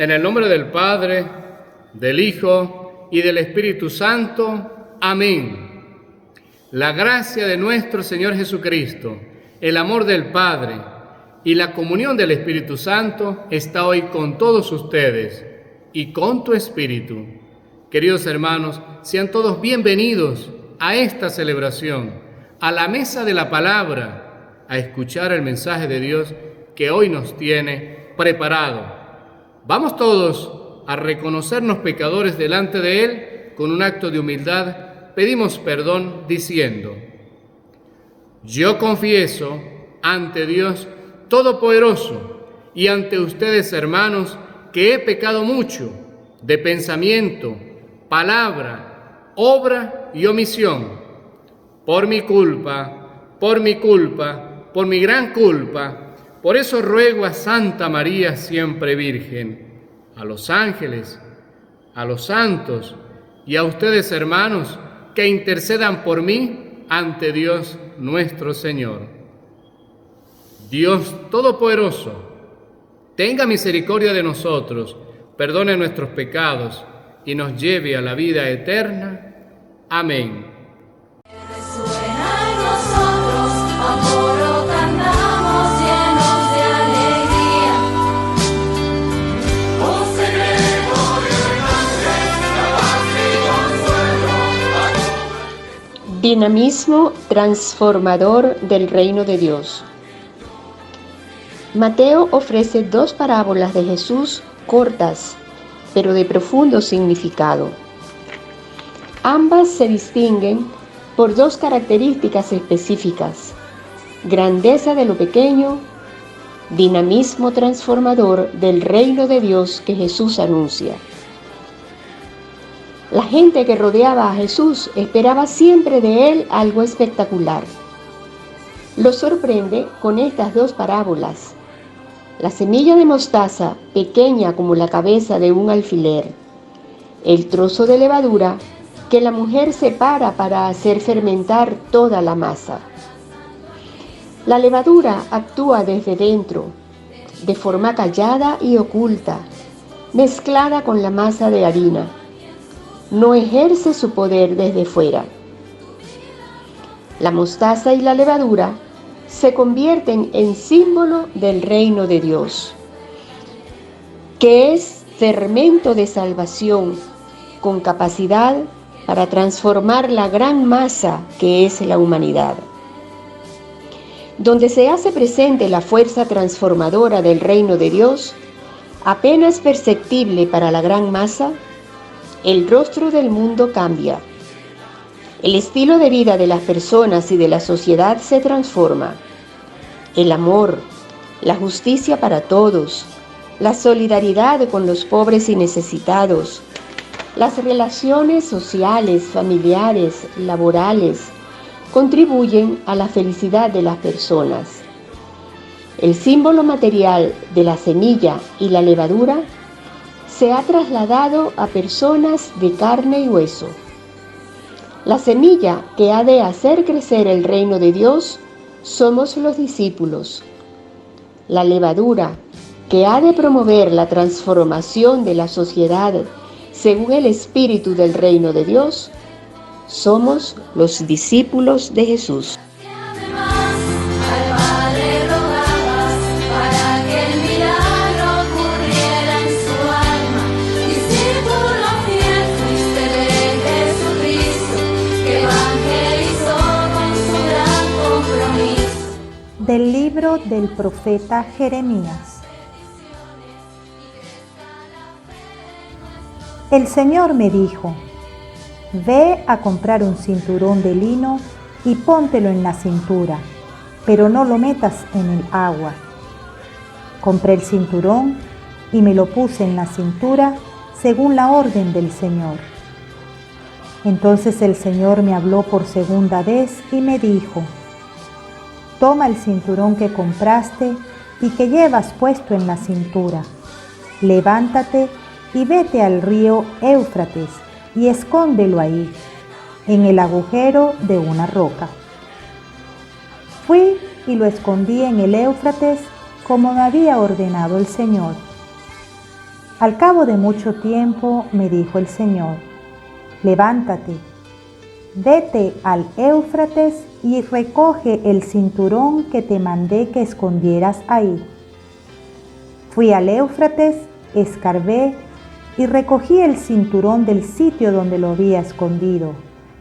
En el nombre del Padre, del Hijo y del Espíritu Santo. Amén. La gracia de nuestro Señor Jesucristo, el amor del Padre y la comunión del Espíritu Santo está hoy con todos ustedes y con tu espíritu. Queridos hermanos, sean todos bienvenidos a esta celebración, a la mesa de la palabra, a escuchar el mensaje de Dios que hoy nos tiene preparado. Vamos todos a reconocernos pecadores delante de Él. Con un acto de humildad pedimos perdón diciendo: yo confieso ante Dios Todopoderoso y ante ustedes, hermanos, que he pecado mucho de pensamiento, palabra, obra y omisión. Por mi culpa, por mi gran culpa. Por eso ruego a Santa María siempre Virgen, a los ángeles, a los santos y a ustedes, hermanos, que intercedan por mí ante Dios nuestro Señor. Dios Todopoderoso, tenga misericordia de nosotros, perdone nuestros pecados y nos lleve a la vida eterna. Amén. Dinamismo transformador del reino de Dios. Mateo ofrece dos parábolas de Jesús cortas, pero de profundo significado. Ambas se distinguen por dos características específicas: grandeza de lo pequeño, dinamismo transformador del reino de Dios que Jesús anuncia. La gente que rodeaba a Jesús esperaba siempre de él algo espectacular. Lo sorprende con estas dos parábolas: la semilla de mostaza, pequeña como la cabeza de un alfiler; el trozo de levadura que la mujer separa para hacer fermentar toda la masa. La levadura actúa desde dentro, de forma callada y oculta, mezclada con la masa de harina. No ejerce su poder desde fuera. La mostaza y la levadura se convierten en símbolo del reino de Dios, que es fermento de salvación con capacidad para transformar la gran masa que es la humanidad. Donde se hace presente la fuerza transformadora del reino de Dios, apenas perceptible para la gran masa, el rostro del mundo cambia. El estilo de vida de las personas y de la sociedad se transforma. El amor, la justicia para todos, la solidaridad con los pobres y necesitados, las relaciones sociales, familiares, laborales, contribuyen a la felicidad de las personas. El símbolo material de la semilla y la levadura se ha trasladado a personas de carne y hueso. La semilla que ha de hacer crecer el reino de Dios somos los discípulos. La levadura que ha de promover la transformación de la sociedad según el espíritu del reino de Dios somos los discípulos de Jesús. Del libro del profeta Jeremías. El Señor me dijo: ve a comprar un cinturón de lino y póntelo en la cintura, pero no lo metas en el agua. Compré el cinturón y me lo puse en la cintura según la orden del Señor. Entonces el Señor me habló por segunda vez y me dijo: toma el cinturón que compraste y que llevas puesto en la cintura, levántate y vete al río Éufrates y escóndelo ahí, en el agujero de una roca. Fui y lo escondí en el Éufrates como me había ordenado el Señor. Al cabo de mucho tiempo me dijo el Señor: levántate, vete al Éufrates y recoge el cinturón que te mandé que escondieras ahí. Fui al Éufrates, escarbé y recogí el cinturón del sitio donde lo había escondido,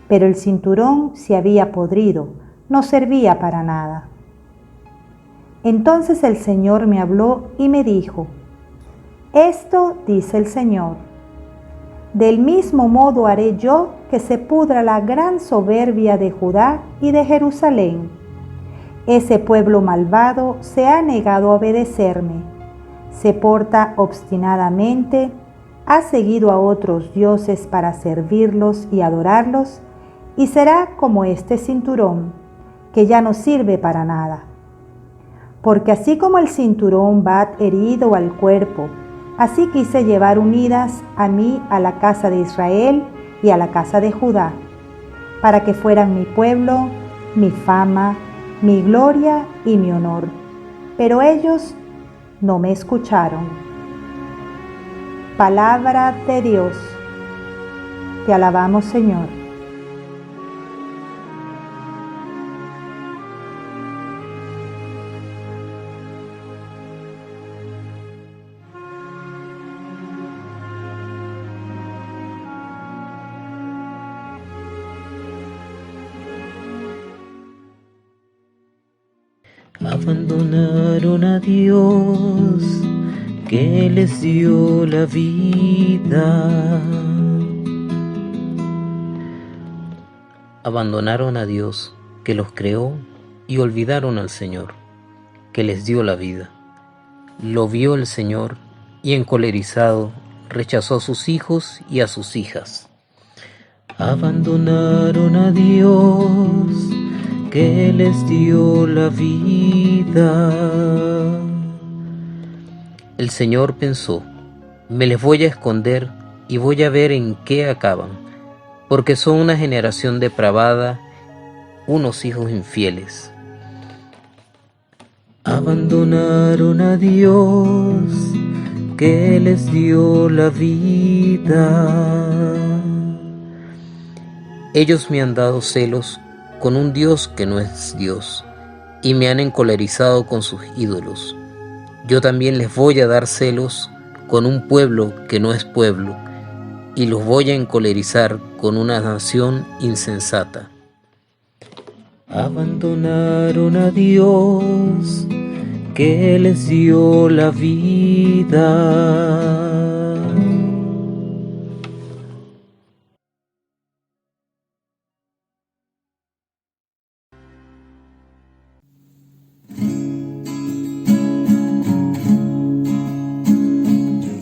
pero el cinturón se había podrido, no servía para nada. Entonces el Señor me habló y me dijo: esto dice el Señor: del mismo modo haré yo que se pudra la gran soberbia de Judá y de Jerusalén. Ese pueblo malvado se ha negado a obedecerme, se porta obstinadamente, ha seguido a otros dioses para servirlos y adorarlos, y será como este cinturón, que ya no sirve para nada. Porque así como el cinturón va herido al cuerpo, así quise llevar unidas a mí a la casa de Israel y a la casa de Judá, para que fueran mi pueblo, mi fama, mi gloria y mi honor. Pero ellos no me escucharon. Palabra de Dios. Te alabamos, Señor. Abandonaron a Dios que les dio la vida. Abandonaron a Dios que los creó y olvidaron al Señor que les dio la vida. Lo vio el Señor y encolerizado rechazó a sus hijos y a sus hijas. Abandonaron a Dios que les dio la vida. El Señor pensó: me les voy a esconder y voy a ver en qué acaban, porque son una generación depravada, unos hijos infieles. Abandonaron a Dios que les dio la vida. Ellos me han dado celos con un Dios que no es Dios, y me han encolerizado con sus ídolos. Yo también les voy a dar celos con un pueblo que no es pueblo, y los voy a encolerizar con una nación insensata. Abandonaron a Dios que les dio la vida.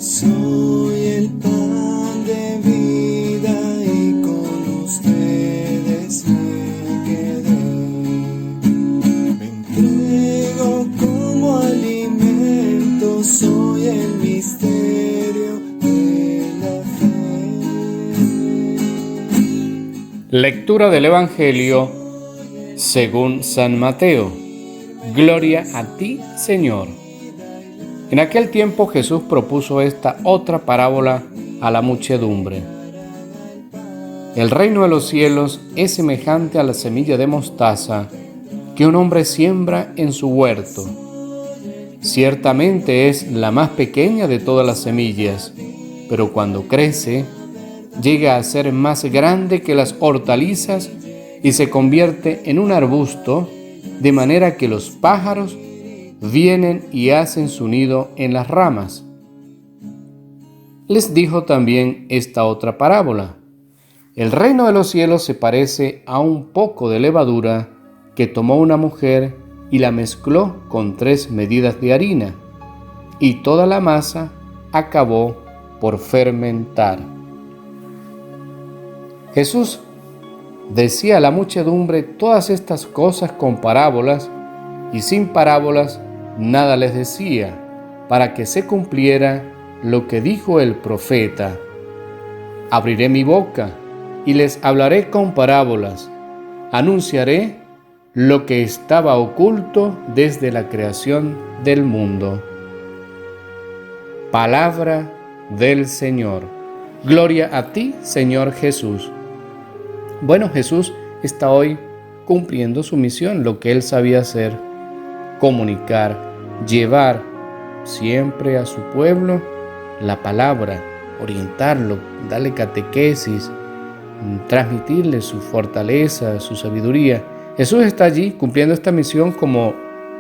Soy el pan de vida y con ustedes me quedé. Me entrego como alimento, soy el misterio de la fe. Lectura del Evangelio según San Mateo. Gloria a ti, Señor. En aquel tiempo Jesús propuso esta otra parábola a la muchedumbre. El reino de los cielos es semejante a la semilla de mostaza que un hombre siembra en su huerto. Ciertamente es la más pequeña de todas las semillas, pero cuando crece, llega a ser más grande que las hortalizas y se convierte en un arbusto, de manera que los pájaros vienen y hacen su nido en las ramas. Les dijo también esta otra parábola. El reino de los cielos se parece a un poco de levadura que tomó una mujer y la mezcló con 3 medidas de harina, y toda la masa acabó por fermentar. Jesús decía a la muchedumbre todas estas cosas con parábolas, y sin parábolas nada les decía, para que se cumpliera lo que dijo el profeta: abriré mi boca y les hablaré con parábolas, anunciaré lo que estaba oculto desde la creación del mundo. Palabra del Señor. Gloria a ti, Señor Jesús. Bueno, Jesús está hoy cumpliendo su misión, lo que él sabía hacer: comunicar, llevar siempre a su pueblo la palabra, orientarlo, darle catequesis, transmitirle su fortaleza, su sabiduría. Jesús está allí cumpliendo esta misión como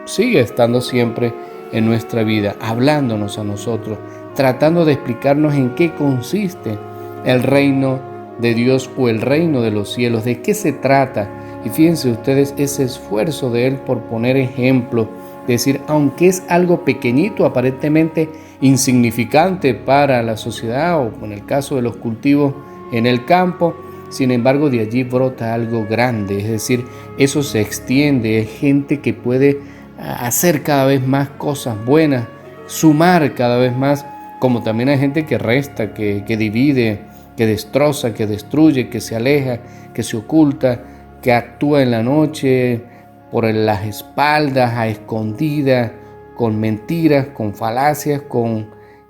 sigue estando siempre en nuestra vida, hablándonos a nosotros, tratando de explicarnos en qué consiste el reino de Dios o el reino de los cielos, de qué se trata. Y fíjense ustedes ese esfuerzo de Él por poner ejemplo, decir, aunque es algo pequeñito, aparentemente insignificante para la sociedad o en el caso de los cultivos en el campo, sin embargo de allí brota algo grande, es decir, eso se extiende, es gente que puede hacer cada vez más cosas buenas, sumar cada vez más, como también hay gente que resta, que divide, que destroza, que destruye, que se aleja, que se oculta, que actúa en la noche, por las espaldas, a escondidas, con mentiras, con falacias,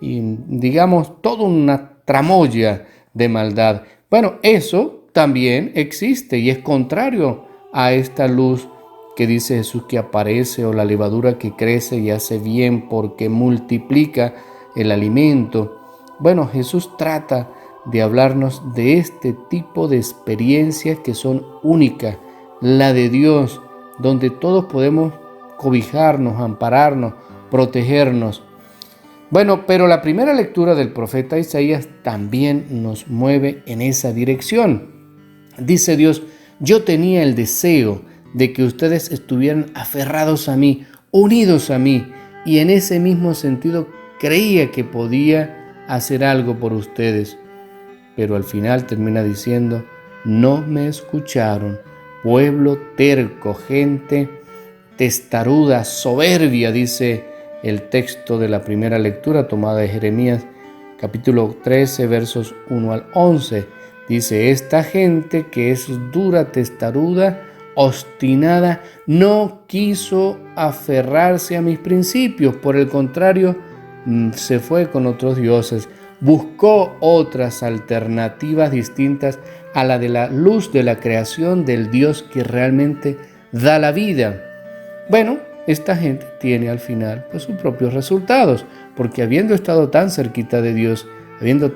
digamos, toda una tramoya de maldad. Bueno, eso también existe y es contrario a esta luz que dice Jesús que aparece, o la levadura que crece y hace bien porque multiplica el alimento. Bueno, Jesús trata de hablarnos de este tipo de experiencias que son únicas, la de Dios, donde todos podemos cobijarnos, ampararnos, protegernos. Bueno, pero la primera lectura del profeta Isaías también nos mueve en esa dirección. Dice Dios: yo tenía el deseo de que ustedes estuvieran aferrados a mí, unidos a mí, y en ese mismo sentido creía que podía hacer algo por ustedes. Pero al final termina diciendo: no me escucharon, pueblo terco, gente testaruda, soberbia, dice el texto de la primera lectura tomada de Jeremías, capítulo 13, versos 1 al 11. Dice: esta gente que es dura, testaruda, obstinada, no quiso aferrarse a mis principios, por el contrario, se fue con otros dioses, buscó otras alternativas distintas a la de la luz de la creación del Dios que realmente da la vida. Bueno, esta gente tiene al final pues sus propios resultados, porque habiendo estado tan cerquita de Dios, habiendo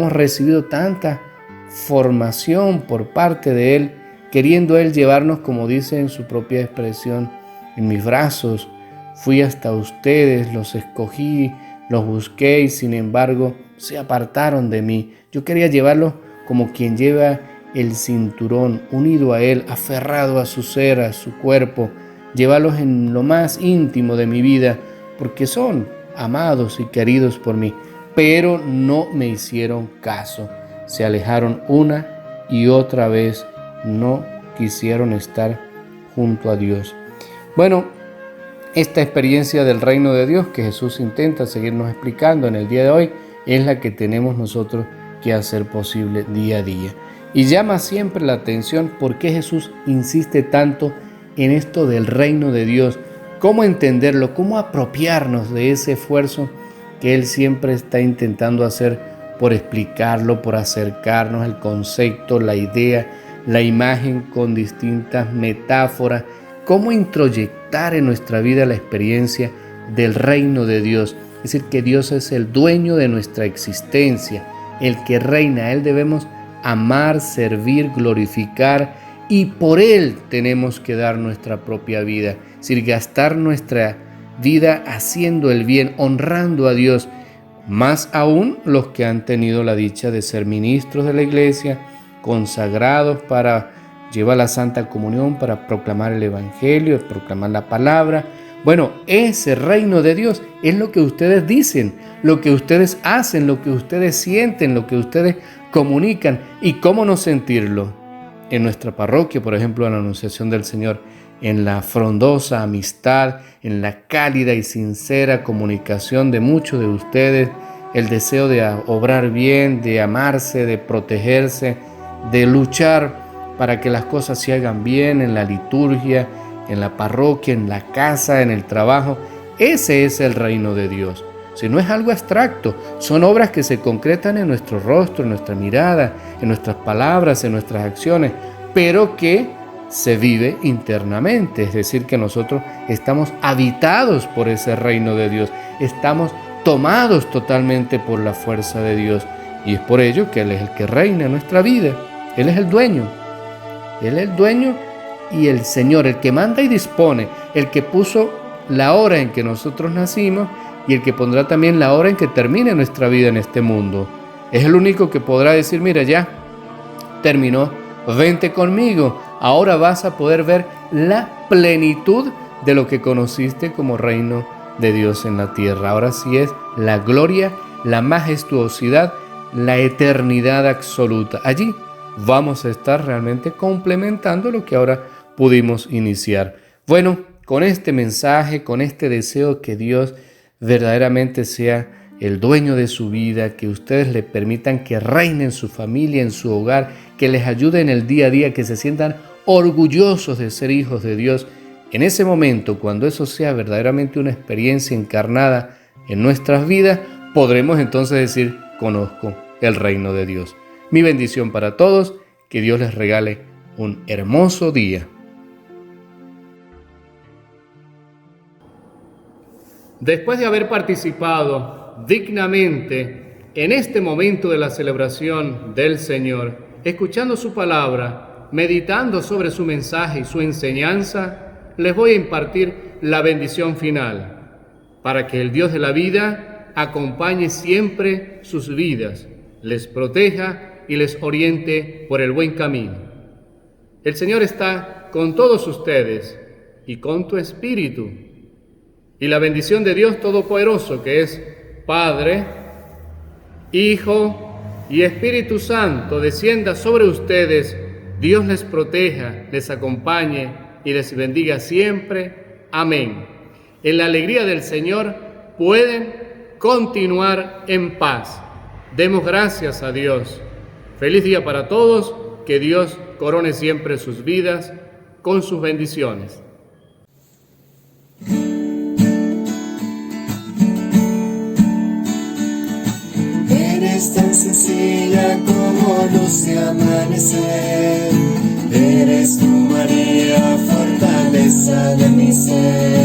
recibido tanta formación por parte de Él, queriendo Él llevarnos, como dice en su propia expresión, en mis brazos, fui hasta ustedes, los escogí, los busqué y sin embargo se apartaron de mí. Yo quería llevarlos como quien lleva el cinturón, unido a Él, aferrado a su ser, a su cuerpo, llevarlos en lo más íntimo de mi vida, porque son amados y queridos por mí, pero no me hicieron caso. Se alejaron una y otra vez, no quisieron estar junto a Dios. Bueno, esta experiencia del reino de Dios que Jesús intenta seguirnos explicando en el día de hoy es la que tenemos nosotros que hacer posible día a día. Y llama siempre la atención por qué Jesús insiste tanto en esto del reino de Dios, cómo entenderlo, cómo apropiarnos de ese esfuerzo que Él siempre está intentando hacer por explicarlo, por acercarnos al concepto, la idea, la imagen con distintas metáforas, cómo introyectar en nuestra vida la experiencia del reino de Dios. Es decir, que Dios es el dueño de nuestra existencia, el que reina. A Él debemos amar, servir, glorificar, y por Él tenemos que dar nuestra propia vida. Es decir, gastar nuestra vida haciendo el bien, honrando a Dios. Más aún los que han tenido la dicha de ser ministros de la iglesia, consagrados para llevar la Santa Comunión, para proclamar el Evangelio, proclamar la palabra. Bueno, ese reino de Dios es lo que ustedes dicen, lo que ustedes hacen, lo que ustedes sienten, lo que ustedes comunican. ¿Y cómo no sentirlo? En nuestra parroquia, por ejemplo, en la Anunciación del Señor, en la frondosa amistad, en la cálida y sincera comunicación de muchos de ustedes, el deseo de obrar bien, de amarse, de protegerse, de luchar para que las cosas se hagan bien en la liturgia, en la parroquia, en la casa, en el trabajo. Ese es el reino de Dios. Si no es algo abstracto, son obras que se concretan en nuestro rostro, en nuestra mirada, en nuestras palabras, en nuestras acciones, pero que se vive internamente, es decir, que nosotros estamos habitados por ese reino de Dios, estamos tomados totalmente por la fuerza de Dios, y es por ello que Él es el que reina en nuestra vida. Él es el dueño, Él es el dueño y el Señor, el que manda y dispone, el que puso la hora en que nosotros nacimos y el que pondrá también la hora en que termine nuestra vida en este mundo. Es el único que podrá decir, mira, ya terminó, vente conmigo, ahora vas a poder ver la plenitud de lo que conociste como reino de Dios en la tierra. Ahora sí es la gloria, la majestuosidad, la eternidad absoluta. Allí vamos a estar realmente complementando lo que ahora pudimos iniciar. Bueno, con este mensaje, con este deseo que Dios verdaderamente sea el dueño de su vida, que ustedes le permitan que reine en su familia, en su hogar, que les ayude en el día a día, que se sientan orgullosos de ser hijos de Dios. En ese momento, cuando eso sea verdaderamente una experiencia encarnada en nuestras vidas, podremos entonces decir, conozco el reino de Dios. Mi bendición para todos, que Dios les regale un hermoso día. Después de haber participado dignamente en este momento de la celebración del Señor, escuchando su palabra, meditando sobre su mensaje y su enseñanza, les voy a impartir la bendición final, para que el Dios de la vida acompañe siempre sus vidas, les proteja y les oriente por el buen camino. El Señor está con todos ustedes y con tu espíritu. Y la bendición de Dios Todopoderoso, que es Padre, Hijo y Espíritu Santo, descienda sobre ustedes. Dios les proteja, les acompañe y les bendiga siempre. Amén. En la alegría del Señor pueden continuar en paz. Demos gracias a Dios. Feliz día para todos. Que Dios corone siempre sus vidas con sus bendiciones. Eres tan sencilla como luz de amanecer. Eres tu María, fortaleza de mi ser.